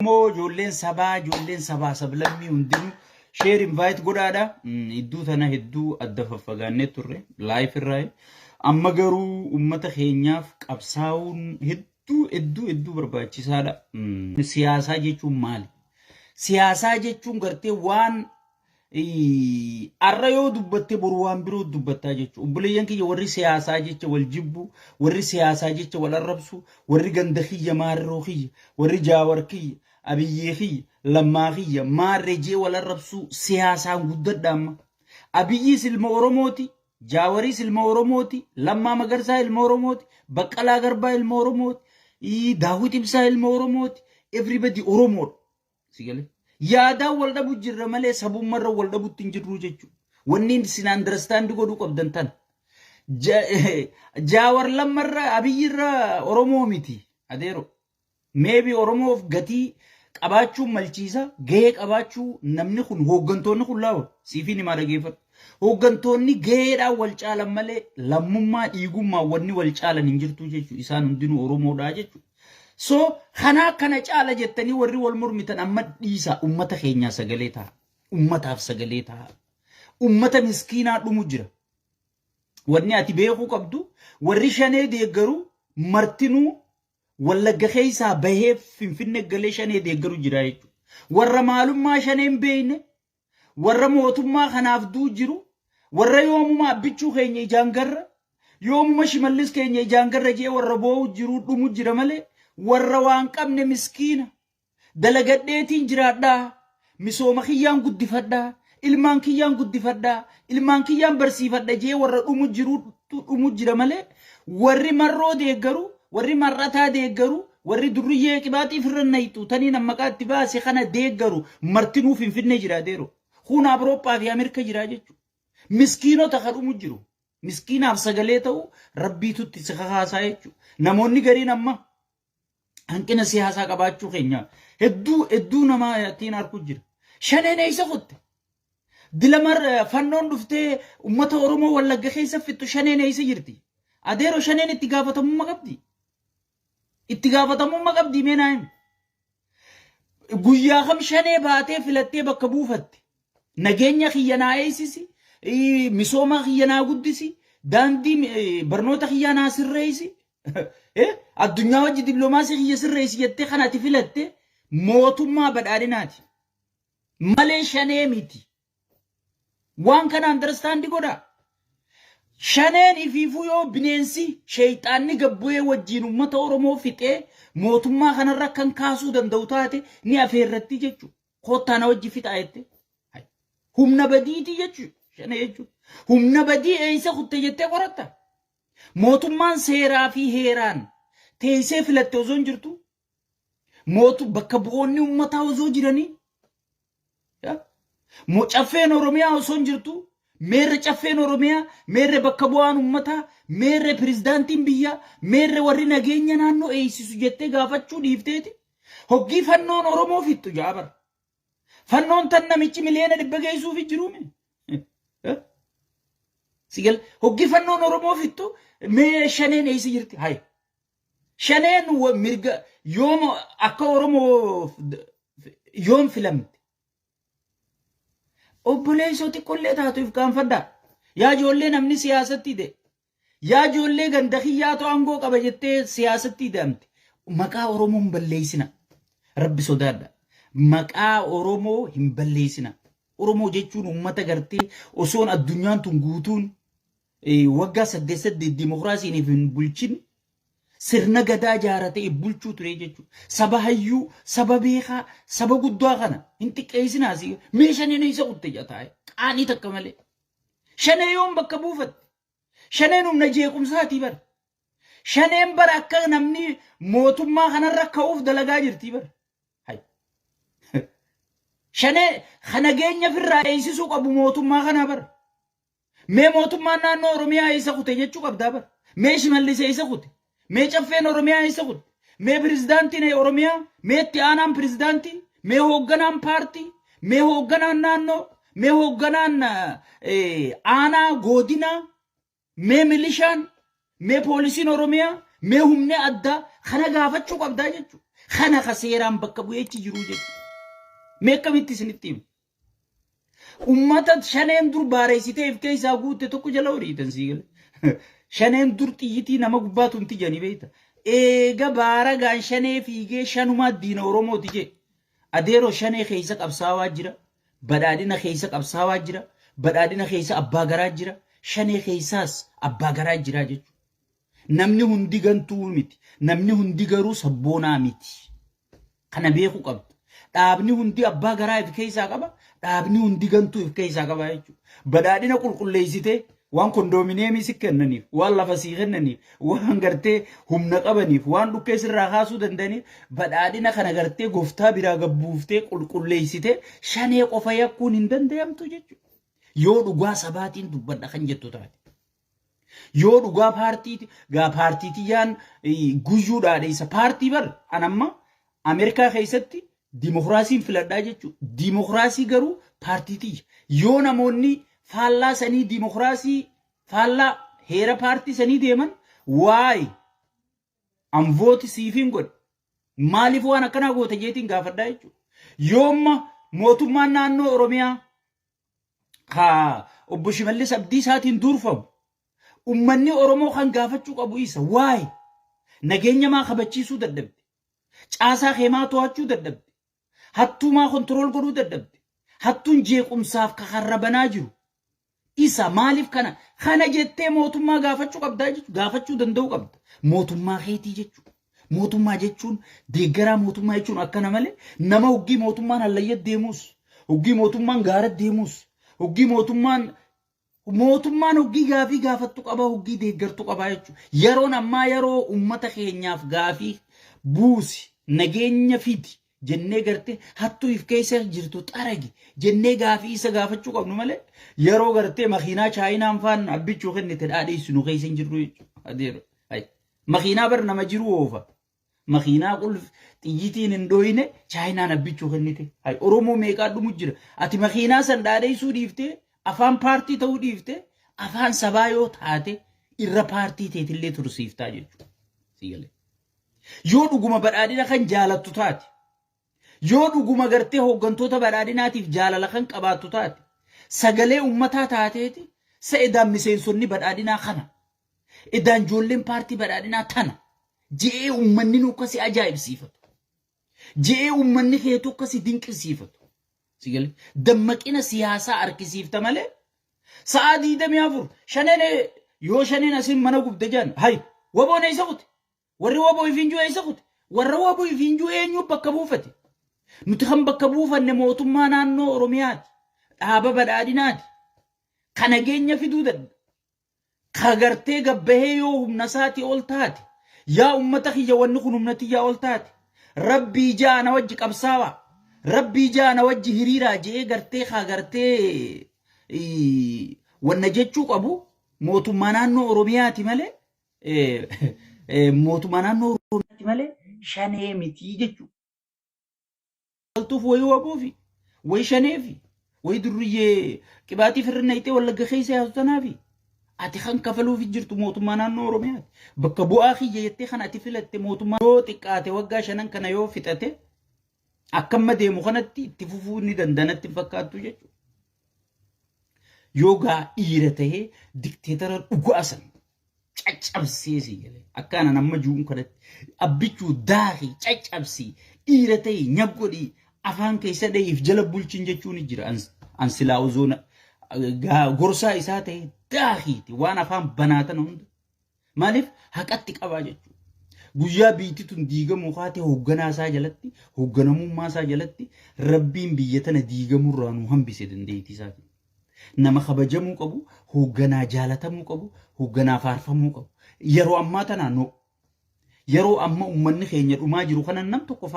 Mo ijoolleen sabaa sablammii hundinuu share invite godhaadha. Iddoo tana hedduu adda faffagaannee turre live irraa. Amma garuu uummata keenyaaf qabsaa'uun hedduu barbaachisaadha. Siyaasaa jechuun maali? Siyaasaa jechuun gartee waan arra yoo dubbatte boru waan biroo dubbattaa jechuudha. Obboleeyyan kiyya warri siyaasaa jecha wal jibbu, warri siyaasaa jecha wal arrabsu, warri ganda kiyya maarroo kiyya, warri jaawar kiyya, abiyyee kiyya, lammaa kiyya, maarree jee wal arrabsu siyaasaan guddadha amma. Abiyyiis ilma Oromooti, jaawariis ilma Oromooti, lammaa magarsaa ilma Oromooti, baqqalaa garbaa ilma Oromooti, daawwit ibsaa ilma Oromooti, everybody Oromoodha. Sigalee. Yaada wal dhabu jirra malee sabummarra wal dhabutti hin jirru jechuudha. Wanni isin understand godhuu qabdan tan. Jaawar lammarra abiyyirra Oromoo miti. Adeero. Maybe Oromoof gatii qabaachuun malchiisa. Gahee qabaachuu namni kun hooggantoonni kun laawa. Siifiin himaa dhageeffatu. Hooggantoonni gaheedhaan wal caalan malee lammummaa dhiigummaa wanni wal caalan hin jirtu jechuudha. Isaan hundinuu Oromoodhaa jechuudha. So kana caala jettanii warri wal mormitan amma dhiisa ummata keenya sagalee ta'a. Ummataaf sagalee ta'a. Ummata miskiinaa dhumu jira. Wanni ati beekuu qabdu warri shanee deeggaru martinuu wallagga keessaa bahee Finfinnee galee shanee deeggaru jira jechuudha. Warra maalummaa shaneen beeyne, warra mootummaa kanaaf duu jiru, warra yoomuma abbichuu keenya ijaan garra, yoomuma shimallis keenya ijaan garra jee warra boo'u jiru dhumu jira malee. Warra waan qabne miskiina dalagadheetiin jiraadhaa misooma kiyyaan guddifadhaa ilmaan kiyyaan guddifadhaa ilmaan kiyyaan barsiifadha jee warra dhumu jira malee warri marroo deeggaru warri marrataa deeggaru warri durriyyee qibaatiif irra nayitu tanii nammaqaatti baase kana deeggaru martinuu Finfinnee jira deero kun Awurooppaa fi Ameerika jira jechuudha. Miskiinota kan dhumu jiru miskiinaaf sagalee ta'u rabbiitutti si kakaasaa jechuudha. Namoonni gariin amma hanqina siyaasaa qabaachuu keenya hedduu namaatiin arguu jira. Shaneen eessa kutte? Dilamar fannoon dhuftee ummata Oromoo wallagga keessa fittu shaneen eessa jirti? Adeero shaneen itti gaafatamummaa qabdi. Itti gaafatamummaa qabdi meenaa himi. Guyyaa kam shanee baatee filattee bakka buufatte. Nageenya kiyyanaa eessisi, misooma kiyyanaa guddisi, daandii barnoota kiyyanaa sirreessi. Addunyaa wajji dippiloomaasii kiyya sirreessi jettee kanatti filatte mootummaa badhaadhinaati. Malee shanee miti. Waan kana understand godha. Shaneen ifiifuu yoo bineensi sheeyxaanni gabbu'ee wajjiin uummata Oromoo fixee mootummaa kanarra kan kaasuu danda'u taate ni afeerratti jechuudha. Kottaa na wajji fixaa jette. Humna badiiti jechuudha. Shanee jechuudha. Humna badii eessa kutte jettee qoratta. Mootummaan seeraa fi heeraan teessee filatte osoo hin jirtu bakka bu'oonni uummataa osoo jiranii caffeen Oromiyaa osoo hin jirtu meerre caffeen Oromiyaa meerre bakka bu'aan uummataa meerre pirezidaantiin biyyaa meerre warri nageenya naannoo eeysisu jettee gaafachuu dhiifteeti hoggii fannoon Oromoo fittu jaabar fannoon tan namichi miliyoona 100 geessuuf jiruume sigal hoggii fannoon Oromoo fittu mee shaneen eessa jirti? Hai. Shaneen mirga yoom akka Oromoo yoom filamte? Obboleessoo xiqqoollee taatuuf gaanfadhaa. Yaa ijoollee namni siyaasatti hidhe. Yaa ijoollee ganda kiyyaatu aangoo qaba jettee siyaasatti hidhamte. Maqaa Oromoo hin balleessina. Rabbi sodaadha. Maqaa Oromoo hin balleessina. Oromoo jechuun uummata gartee osoon addunyaan tun guutuun waggaa 8 dimokiraasiin hin bulchin sirna gadaa jaaratee bulchuu ture jechuudha. Saba hayyuu, saba beekaa, saba guddaa kana hin xiqqeessinaas mee shaneen eessa kutte jataa'e qaanii takka malee. Shanee yoom bakka buufatte? Shaneen humna jeequmsaatii bara. Shaneen bara akka namni mootummaa kanarra ka'uuf dalagaa jirtii bara. Shanee nageenya firraa eegsisuu qabu mootummaa kanaa bara. Mee mootummaan naannoo Oromiyaa eessa kute jechuu qabdaa bara. Mee shimallis eessa kute. Mee caffeen Oromiyaa eessa kute. Mee pirezidaantiin Oromiyaa. Mee itti aanaan pirezidaantii. Mee hoogganaan paartii. Mee hoogganaan naannoo. Mee hoogganaan aanaa godinaa. Mee milishaan. Mee poolisiin Oromiyaa. Mee humni addaa kana gaafachuu qabdaa jechuudha. خنا خسيران بكبو يجي جروجك ميكا بيتسنتيم أمتا شنين دور باريسيته في كيسا قوت تكو جلوري تنسيقل شنين دور تيجي نما قباتون تيجاني بيتا إيجا بارا غان شنين فيجي شنوما دين أورومو تيجي أديرو شنين خيسك أبساوا جرا بدادينا خيسك أبساوا جرا بدادينا خيسك أبا غرا جرا شنين خيساس أبا غرا جرا جيجو نمني هندي غنتو ميتي نمني هندي غرو سبونا ميتي خنا بيخو قبط dhaabni hundi abbaa garaa if keessaa qaba dhaabni hundi gantuu if keessaa qaba jechuudha badhaadhina qulqulleessite waan kondoomineemii si kennaniif waan lafa si kennaniif waan gartee humna qabaniif waan dhukkee sirraa kaasuu danda'aniif badhaadhina kana gartee gooftaa biraa gabbuuftee qulqulleessite shanee qofa yakkuun hin danda'amtu jechuudha yoo dhugaa sabaatiin dubbadha kan jettu taate yoo dhugaa paartiiti gaa paartiitiyaan guyyuudhaadha isa paartii bar anamma Ameerikaa keessatti Dimokiraasiin filadhaa jechuudha. Dimokiraasii garuu paartiitii. Yoo namoonni faallaa sanii dimokiraasii faallaa heera paartii sanii deeman waa'ee anvooti siifiin godhe maaliif waan akkanaa goota jeetiin gaafadhaa jechuudha. Yoomma mootummaan naannoo Oromiyaa obbo Shimallis Abdiisaatiin durfamu ummanni Oromoo kan gaafachuu qabu isa waa'ee nageenya maa kabachiisuu dadhabde. Caasaa keemaa to'achuu dadhabde. Hattuma kontrol godhuu dadhabde hattuun jeequmsaaf kakarrabanaa jiru isa maaliif kana jettee mootummaa gaafachuu qabdaa jechuudha gaafachuu danda'uu qabda mootummaa keetii jechuudha mootummaa jechuun deeggaraa mootummaa jechuun akkana malee nama hoggii mootummaan hallayyat deemus hoggii mootummaan gaarat deemus hoggii mootummaan hoggii gaafii gaafattu qaba hoggii deeggartu qaba jechuudha yeroon ammaa yeroo ummata keenyaaf gaafii buusi nageenya fidi jennee garte hattuu if keessa jirtu xaragi jennee gaafii isa gaafachuu qabnu malee yeroo garte makiinaa chaayinaan faan abbichuu kennite dhaadheessinu keessa hin jirru adeero makiinaa bar nama jiru oofa makiinaa qulf xiyyitiin hin dhoyine chaayinaan abbichuu kennite oromoo meeqaa dhumu jira ati makiinaa san dhaadheessuu dhiiftee afaan paartii ta'uu dhiiftee afaan sabaa yoo taate irra paartii teetillee tursiiftaa jechuudha yoo dhuguma badhaadhina kan jaalattu taate yoo dhuguma gartee hooggantoota badhaadhinaatiif jaalala kan qabaattu taate sagalee ummataa taateeti sa'idaan miseensonni badhaadhinaa kana idaan ijoolleen paartii badhaadhinaa tana je'ee ummanni nu akkasi ajaa'ibsiifatu je'ee ummanni keetu akkasi dinqisiifatu sigalee dammaqina siyaasaa harkisiifta malee sa'a 24 shaneen yoo shaneen asin mana gubde jaan hay waboon eessa kute warri waboo ifinjuu eessa kute warra waboo ifinjuu eenyu bakka buufate nuti kan bakka buufanne mootummaa naannoo Oromiyaati dhaaba badhaadhinaati kan nageenya fiduu dadda kagartee gabbahee yoo humna isaatii ol taate yaa ummata kiyya wanni kun humnati yaa ol taate rabbii jaana wajji qabsaawaa rabbii jaana wajji hiriiraa jee gartee kagartee wanna jechuu qabu mootummaa naannoo Oromiyaati malee mootummaa naannoo Oromiyaati malee shanee mitii jechuudha. Altuuf wayi wabuufi wayi shaneefi wayi durriyyee qibaatii firrinaytee wallagga keessa yaatu tanaafi ati kan kafaluuf jirtu mootummaa naannoo Oromiyaati bakka bu'aa kiyya jettee kan ati filatte mootummaa yoo xiqqaate waggaa shanan kana yoo fixate akkamma deemu kanatti itti fufuu ni dandanatti fakkaattu jechuudha. Yogaa dhiira tahee dikteetara dhugaasan caccabsee si galee akkaana nama juun kanatti abbichuu daakii caccabsii dhiira tahee nyaggodhii afaan keessa dha'iif jala bulchin jechuun jira ansilaa uzoona gorsaa isaa ta'e daakiiti waan afaan banaatan hunda maaliif haqatti qabaa jechuudha. Guyyaa biitituun diigamuu kaatee hoogganaa isaa jalatti hoogganamummaa isaa jalatti rabbiin biyya tana diigamurraa nu hambise dandeettii isaati. Nama kabajamuu qabu hoogganaa jaalatamuu qabu hoogganaa faarfamuu qabu yeroo ammaa tanaa yeroo amma ummanni keenya dhumaa jiru kana nam tokko